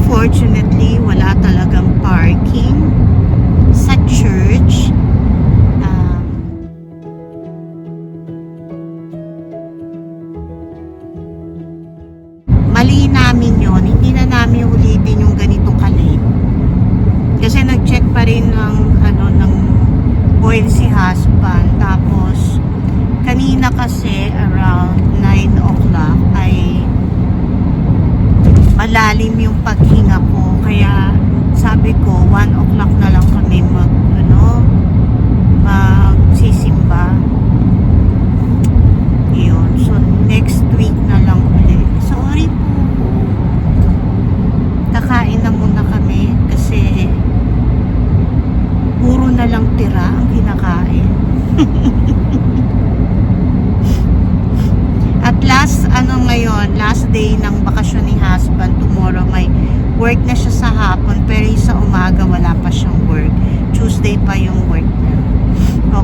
unfortunately, wala talagang parking sa church. Mali namin yon, hindi na namin ulitin yung ganitong kalate. Kasi nag-check pa rin ng oil si husband. Tapos kanina kasi around 9 o'clock ay malalim yung paghinga ko, kaya sabi ko 1 o'clock na lang kami magsisimba. Yun, so next week na lang ulit. Sorry po, kakain na muna kami kasi puro na lang tira ang kinakain. At last day ng bakasyon ni husband. Tomorrow may work na siya sa hapon, pero sa umaga wala pa siyang work. Tuesday pa yung work na.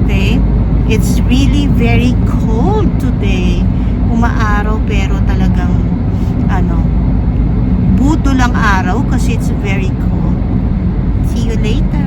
Okay? It's really very cold today. Umaaraw pero talagang buto lang araw kasi it's very cold. See you later.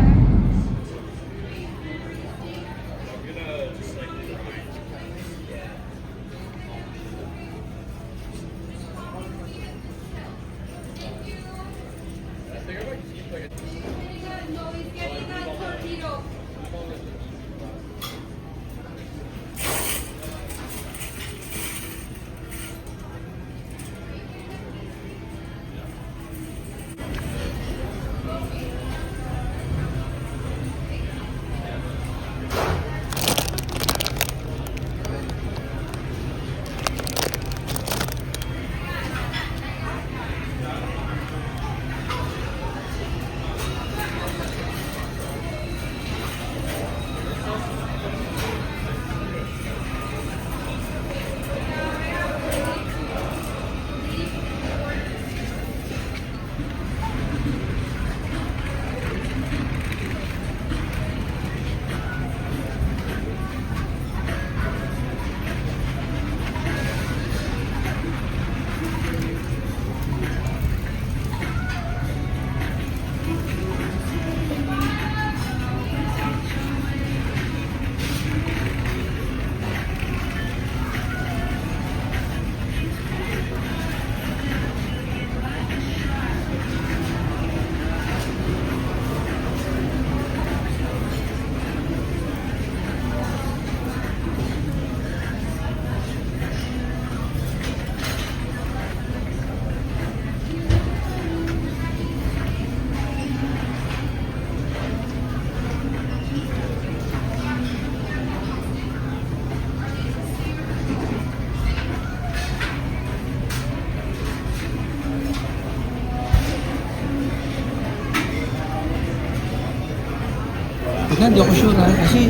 Tignan, di ako sure ha, kasi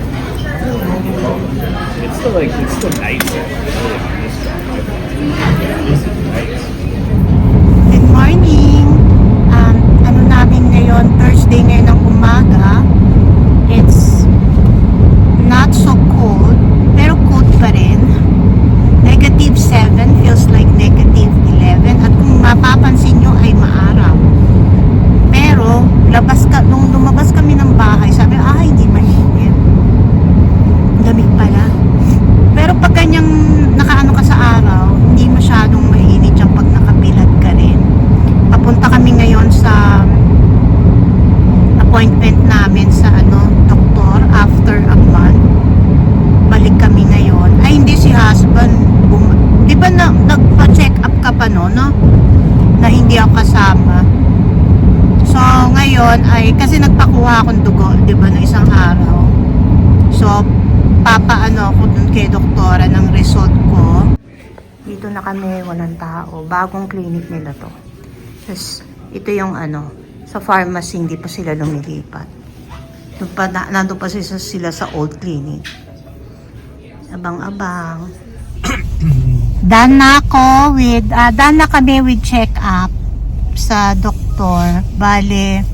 It's still nice. Good morning. Namin ngayon, Thursday ngayon ng umaga. It's not so cold, pero cold pa rin. -7 feels like -11. At kung mapapansin nyo ay maaraw. Pero nung lumabas kami ng bahay, sabi, hindi mainit. Lamig pala. Pero pag ganyang nakaano ka sa araw, hindi masyadong mainit yung pag nakabilad ka rin. Papunta kami ngayon sa appointment namin sa doktor after a month. Balik kami ngayon. Ay, hindi, si husband di ba nagpa-check up ka pa no? Na hindi ako kasama. So ngayon ay kasi nagpakuha akong dugo, di ba, na isang araw. So papaano ako dun kay doktora ng result ko. Dito na kami, walang tao. Bagong clinic nila to. Tapos ito yung sa pharmacy, hindi pa sila lumilipat. Nandun pa sila sa old clinic. Abang-abang. Done na kami with check-up sa doktor. Bale,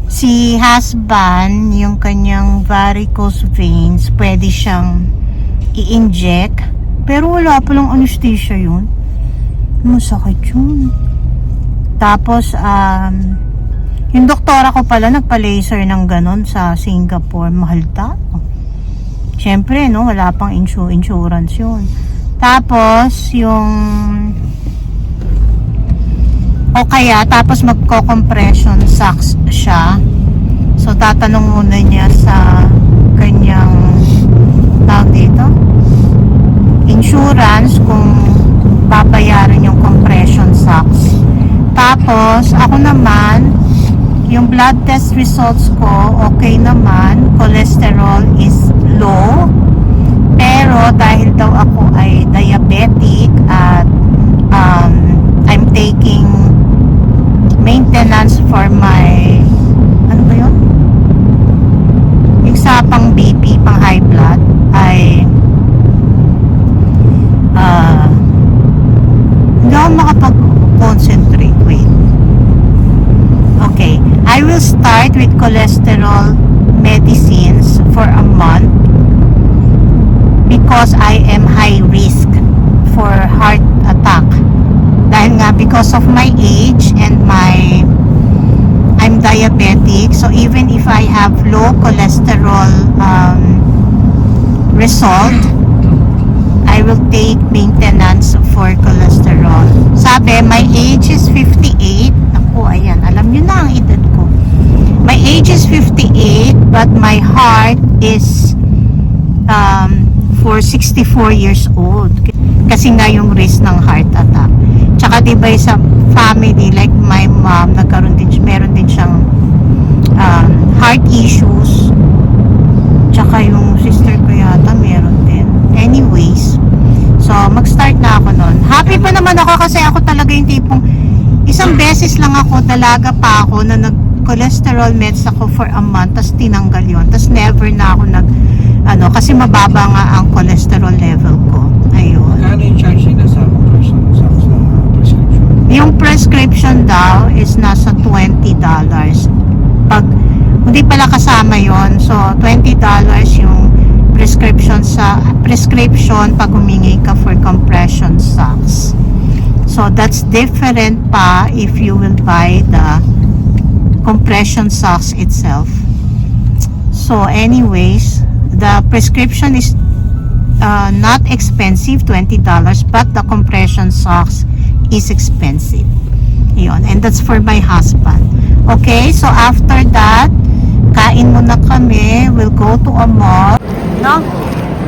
si husband, yung kanyang varicose veins, pwede siyang i-inject. Pero wala palang anesthesia yun. Masakit yun. Tapos, yung doktora ko pala nagpa-laser ng ganon sa Singapore. Mahal ta. Siyempre, no, wala pang insurance yun. Tapos, tapos magko-compression socks siya. So, tatanong muna niya sa kanyang tawag dito, insurance, kung babayaran yung compression socks. Tapos, ako naman, yung blood test results ko, okay naman. Cholesterol is low. Pero, dahil daw ako ay diabetic at I'm taking maintenance for my, ano ba yun? Yung sa pang BP, pang high blood, ay hindi ako makapag-concentrate. Wait. Okay. I will start with cholesterol medicines for a month because I am high risk for heart attack. Dahil nga, because of my age and I'm diabetic, so even if I have low cholesterol result, I will take maintenance for cholesterol. Sabi, my age is 58. Naku, ayan, alam nyo na ang edad ko. My age is 58, but my heart is for 64 years old. Kasi nga yung risk ng heart attack. Tsaka diba sa family, like my mom, meron din siyang heart issues. Tsaka yung sister ko yata, meron din. Anyways, so mag-start na ako nun. Happy pa naman ako kasi ako talaga yung tipong isang beses lang ako, dalaga pa ako na nag-cholesterol meds ako for a month, tas tinanggal yon. Tas never na ako kasi mababa nga ang cholesterol level ko. Ayun. Kano yung charge nila sa prescription? Yung prescription daw is nasa $20. Pag hindi pala kasama yon, so $20 yung prescription pag humingi ka for compression socks. So that's different pa if you will buy the compression socks itself. So anyways, the prescription is not expensive, $20, but the compression socks is expensive. Yun, and that's for my husband. Okay, so after that, kain muna kami. We'll go to a mall. No?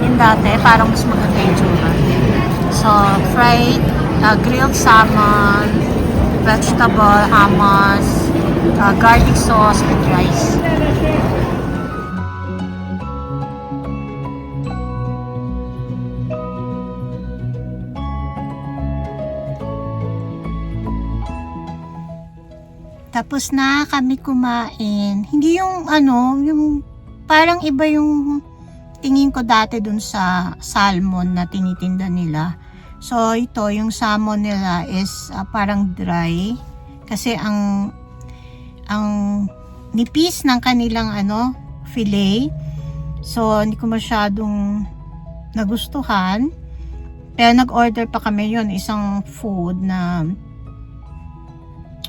Yung dati, parang mas maganda yung tsura. So, fried, grilled salmon, vegetable, hummus, garlic sauce, and rice. Tapos na kami kumain. Hindi yung yung parang iba yung tingin ko dati dun sa salmon na tinitinda nila. So ito, yung salmon nila is parang dry kasi ang nipis ng kanilang fillet. So hindi ko masyadong nagustuhan. Pero nag-order pa kami yun, isang food na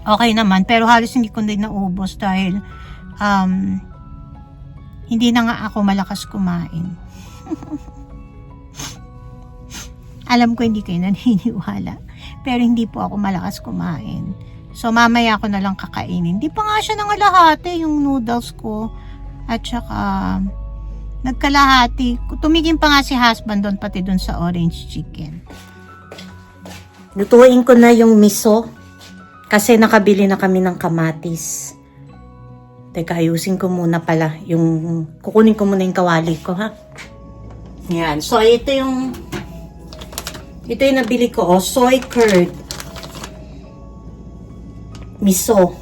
okay naman, pero halos hindi ko din naubos dahil hindi na nga ako malakas kumain. Alam ko hindi kayo naniniwala, pero hindi po ako malakas kumain. So mamaya ako na lang kakainin. Hindi pa nga siya nangalahati yung noodles ko, at saka nagkalahati. Tumigin pa nga si husband doon, pati doon sa orange chicken. Lutuin ko na yung miso. Kasi nakabili na kami ng kamatis. Teka, ayusin ko muna pala. Kukunin ko muna yung kawali ko, ha? Yan. So, ito yung nabili ko, soy curd. Miso.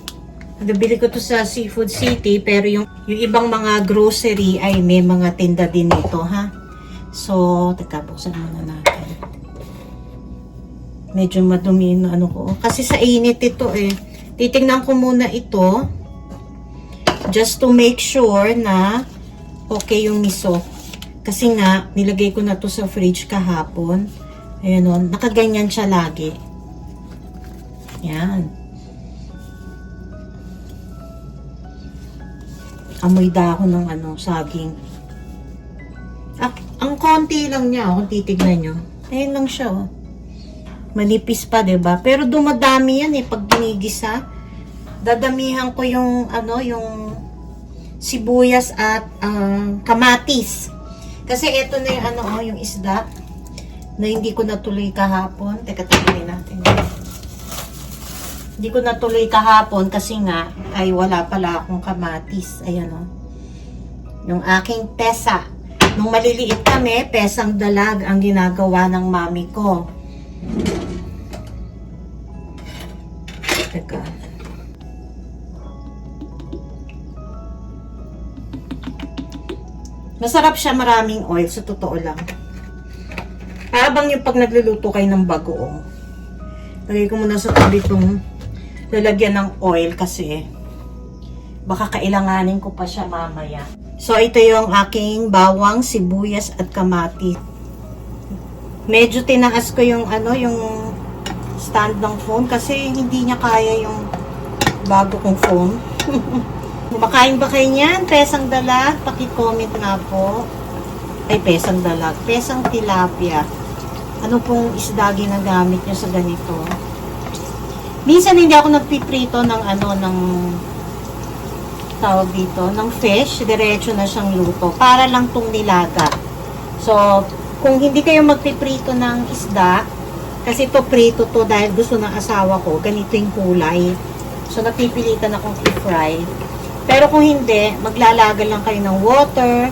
Nabili ko to sa Seafood City, pero yung ibang mga grocery ay may mga tinda din ito, ha? So, teka, buksan muna natin. Medyo madumi na ko. Kasi sa init ito eh. Titingnan ko muna ito. Just to make sure na okay yung miso. Kasi nga, nilagay ko na to sa fridge kahapon. Ayan o. Nakaganyan siya lagi. Yan. amoy dahon ng saging. Ang konti lang niya, kung titignan nyo. Ayun lang siya, oh. Manipis pa, 'di ba? Pero dumadami yan pag ginigisa. Dadamihan ko yung yung sibuyas at kamatis. Kasi ito na yung yung isda na hindi ko natuloy kahapon. Teka, tingnan natin. Hindi ko natuloy kahapon kasi nga ay wala pala akong kamatis. Ayan, oh. Yung aking pesa. Nung maliliit kami, pesang dalag ang ginagawa ng mami ko. Teka. Masarap siya, maraming oil, sa totoo lang. Habang yung pag nagluluto kayo ng bagoong, lagay ko muna sa tabi itong lalagyan ng oil kasi baka kailanganin ko pa siya mamaya. So, ito yung aking bawang, sibuyas at kamatis. Medyo tinaas ko yung yung stand ng phone kasi hindi niya kaya yung bago kong phone. Kumakain ba kayo niyan? Pesang dalag? Paki-comment nga po. Ay, pesang dalag. Pesang tilapia. Ano pong isda ginagamit niyo sa ganito? Minsan hindi ako nagpiprito ng ng tawag dito, ng fish. Diretso na siyang luto. Para lang tong nilaga. So, kung hindi kayo magpiprito ng isda, kasi ito prito to dahil gusto ng asawa ko, ganito yung kulay. So, napipilitan akong i-fry. Pero kung hindi, maglalaga lang kayo ng water,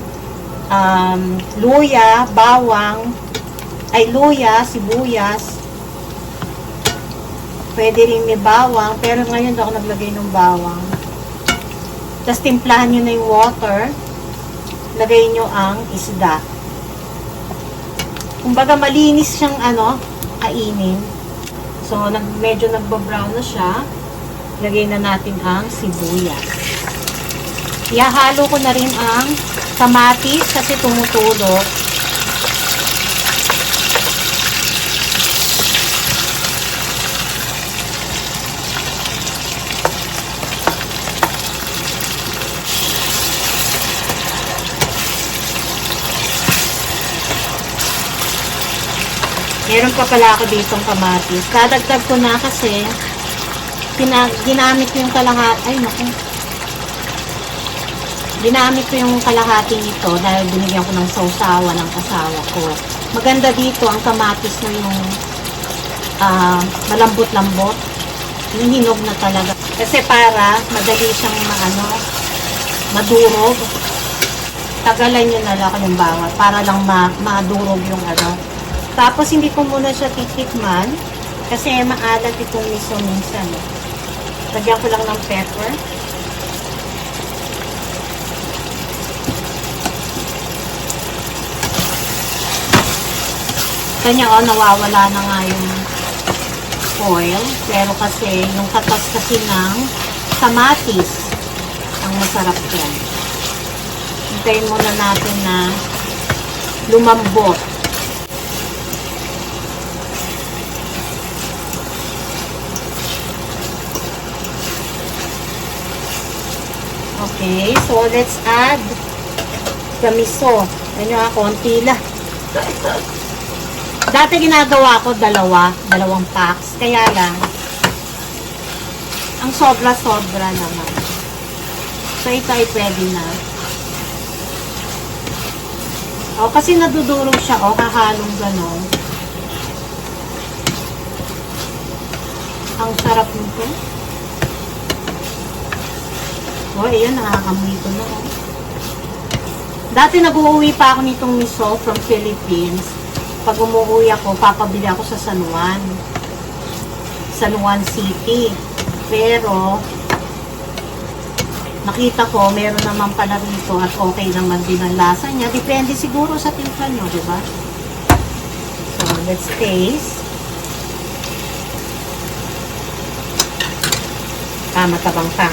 luya, bawang, luya, sibuyas. Pwede rin may bawang, pero ngayon daw ako naglagay ng bawang. Tapos timplahan nyo na yung water, lagay nyo ang isda. Kumbaga malinis siyang kainin. So, medyo nagba-brown na siya. Lagay na natin ang sibuyas. Ihahalo ko na rin ang kamatis kasi tumutulo. Meron pa pala ako ditong kamatis. Kadagdag ko na kasi ginamit ko yung kalahati. Ay, naku. Ginamit ko yung kalahati nito dahil binigyan ko ng sausawa ng asawa ko. Maganda dito ang kamatis na yung malambot-lambot. Yung hinog na talaga. Kasi para madali siyang madurog. Tagalan nyo na lang yung bawat para lang madurog yung Tapos hindi ko muna siya titikman kasi maalat itong miso minsan. Lagyan ko lang ng pepper. Kanya nawawala na nga yung oil. Pero kasi yung katas kasi ng kamatis ang masarap yan. Hintayin muna natin na lumambot. Okay, so let's add the miso. Ano konti lang. Dati ginagawa ko dalawang packs. Kaya lang, ang sobra-sobra naman. So, ito ay pwede na. Kasi nadudurog siya, hahalong ganon. Ang sarap nito. Ayan, nakakamoy ko na. Dati nag-uuwi pa ako nitong miso from Philippines. Pag umuwi ako, papabili ako sa San Juan City. Pero, nakita ko, meron naman pala rito at okay naman din ang lasa niya. Depende siguro sa timpla nyo, di ba? So, let's taste. Matabang pa.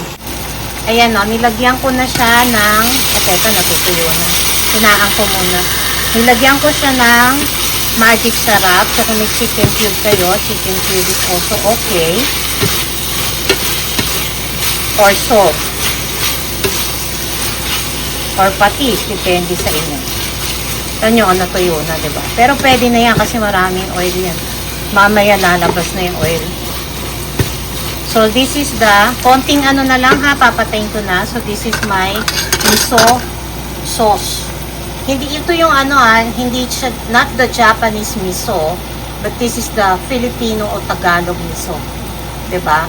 Ayan nilagyan ko na siya ng, teka, natutuyo na. Hinaan ko muna. Nilagyan ko siya ng magic sarap. So, kung may chicken cube kayo, chicken cube is also okay. Or salt. or patis, depende sa inyo. Ito nyo, natuyo na, diba? Pero pwede na yan kasi maraming oil yan. Mamaya lalabas na yung oil. So, this is the, konting ano na lang ha, papatayin ko na. So, this is my miso sauce. Hindi ito yung ano hindi siya, not the Japanese miso, but this is the Filipino o Tagalog miso. Diba?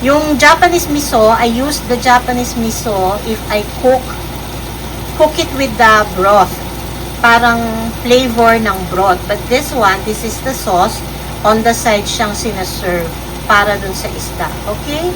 Yung Japanese miso, I use the Japanese miso if I cook it with the broth. Parang flavor ng broth. But this one, this is the sauce. On the side siyang sinaserve para dun sa isda. Okay?